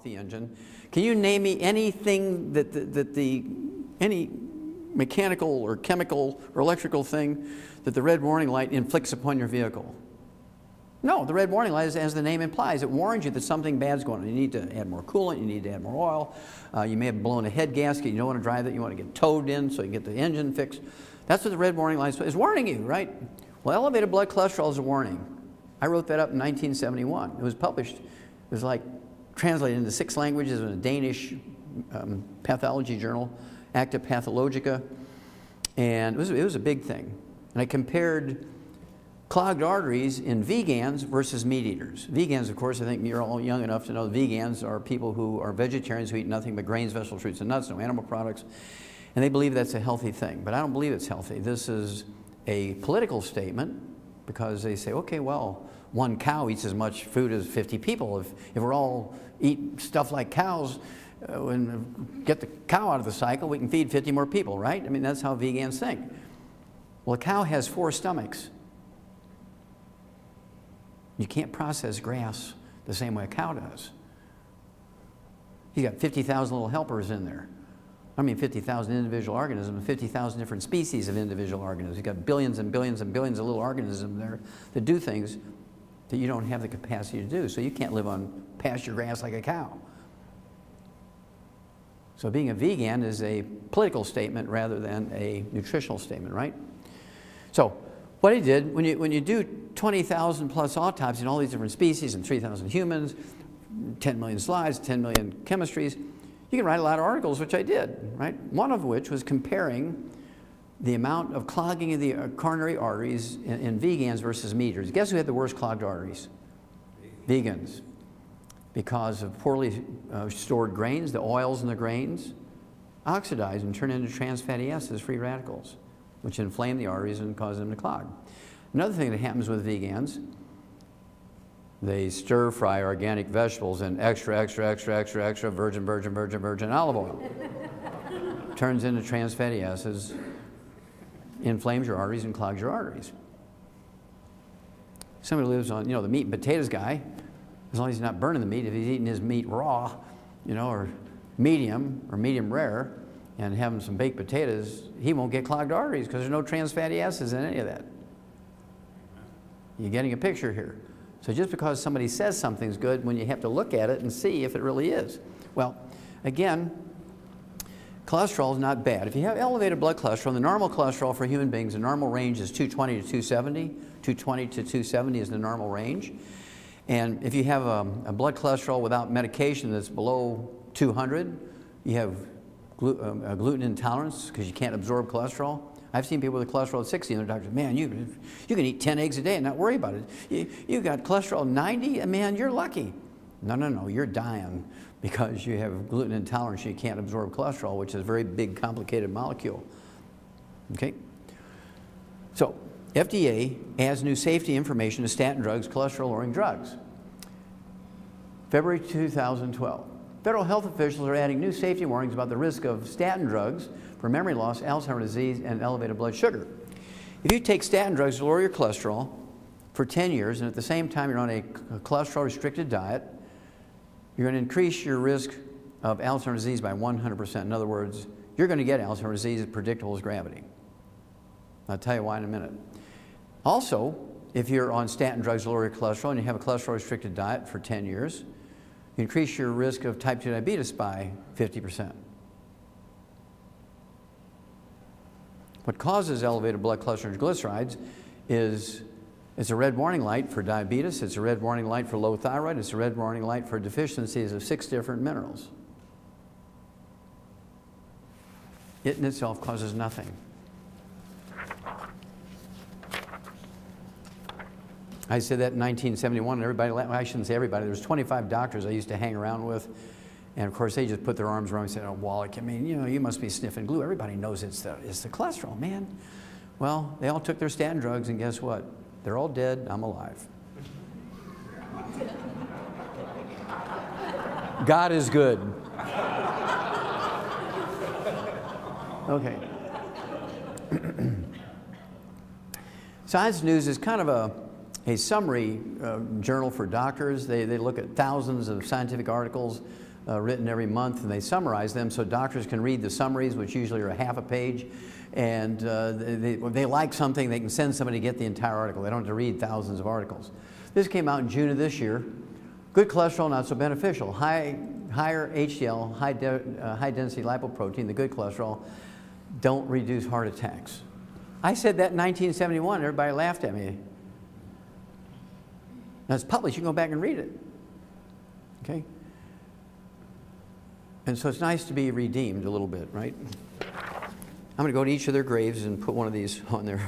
the engine. Can you name me anything any mechanical or chemical or electrical thing that the red warning light inflicts upon your vehicle? No, the red warning light, as the name implies, it warns you that something bad's going on. You need to add more coolant, you need to add more oil, you may have blown a head gasket, you don't want to drive that, you want to get towed in so you get the engine fixed. That's what the red warning light is warning you, right? Well, elevated blood cholesterol is a warning. I wrote that up in 1971. It was published, it was like translated into 6 languages in a Danish pathology journal, Acta Pathologica, and it was a big thing. And I compared clogged arteries in vegans versus meat eaters. Vegans, of course, I think you're all young enough to know vegans are people who are vegetarians who eat nothing but grains, vegetables, fruits, and nuts, no animal products, and they believe that's a healthy thing. But I don't believe it's healthy. This is a political statement because they say, okay, well, one cow eats as much food as 50 people. If we're all eat stuff like cows, and get the cow out of the cycle, we can feed 50 more people, right? I mean, that's how vegans think. Well, a cow has 4 stomachs. You can't process grass the same way a cow does. You got 50,000 little helpers in there. I mean 50,000 individual organisms, 50,000 different species of individual organisms. You've got billions and billions and billions of little organisms there that do things that you don't have the capacity to do. So you can't live on pasture grass like a cow. So being a vegan is a political statement rather than a nutritional statement, right? So what he did, when you do 20,000 plus autopsies in all these different species and 3,000 humans, 10 million slides, 10 million chemistries, you can write a lot of articles, which I did, right? One of which was comparing the amount of clogging of the coronary arteries in vegans versus meat eaters. Guess who had the worst clogged arteries? Vegans. Because of poorly stored grains, the oils in the grains oxidize and turn into trans fatty acids, free radicals, which inflame the arteries and cause them to clog. Another thing that happens with vegans, they stir fry organic vegetables in extra virgin olive oil. Turns into trans fatty acids, inflames your arteries and clogs your arteries. Somebody lives on, the meat and potatoes guy, as long as he's not burning the meat, if he's eating his meat raw, or medium rare, and having some baked potatoes, he won't get clogged arteries because there's no trans fatty acids in any of that. You're getting a picture here. So just because somebody says something's good, when you have to look at it and see if it really is. Well, again, cholesterol is not bad. If you have elevated blood cholesterol, the normal cholesterol for human beings, the normal range is 220 to 270. 220 to 270 is the normal range. And if you have a blood cholesterol without medication that's below 200, you have gluten intolerance because you can't absorb cholesterol. I've seen people with cholesterol at 60 and their doctors, man, you can eat 10 eggs a day and not worry about it. You got cholesterol 90, man, you're lucky. No, you're dying because you have gluten intolerance. You can't absorb cholesterol, which is a very big, complicated molecule. Okay? So, FDA adds new safety information to statin drugs, cholesterol-lowering drugs. February 2012. Federal health officials are adding new safety warnings about the risk of statin drugs for memory loss, Alzheimer's disease, and elevated blood sugar. If you take statin drugs to lower your cholesterol for 10 years, and at the same time you're on a cholesterol-restricted diet, you're going to increase your risk of Alzheimer's disease by 100%. In other words, you're going to get Alzheimer's disease as predictable as gravity. I'll tell you why in a minute. Also, if you're on statin drugs to lower your cholesterol and you have a cholesterol-restricted diet for 10 years, you increase your risk of type 2 diabetes by 50%. What causes elevated blood cholesterol and triglycerides is it's a red warning light for diabetes, it's a red warning light for low thyroid, it's a red warning light for deficiencies of 6 different minerals. It in itself causes nothing. I said that in 1971, and everybody, well, I shouldn't say everybody, there was 25 doctors I used to hang around with, and of course they just put their arms around me and said, oh, Wallach, I mean, you must be sniffing glue. Everybody knows it's the cholesterol, man. Well, they all took their statin drugs, and guess what? They're all dead, I'm alive. God is good. Okay. Science News is kind of a summary journal for doctors. They look at thousands of scientific articles written every month, and they summarize them so doctors can read the summaries, which usually are half a page. And if they like something, they can send somebody to get the entire article. They don't have to read thousands of articles. This came out in June of this year. Good cholesterol, not so beneficial. Higher HDL, high density lipoprotein, the good cholesterol, don't reduce heart attacks. I said that in 1971. Everybody laughed at me. Now it's published. You can go back and read it. Okay? And so it's nice to be redeemed a little bit, right? I'm going to go to each of their graves and put one of these on there.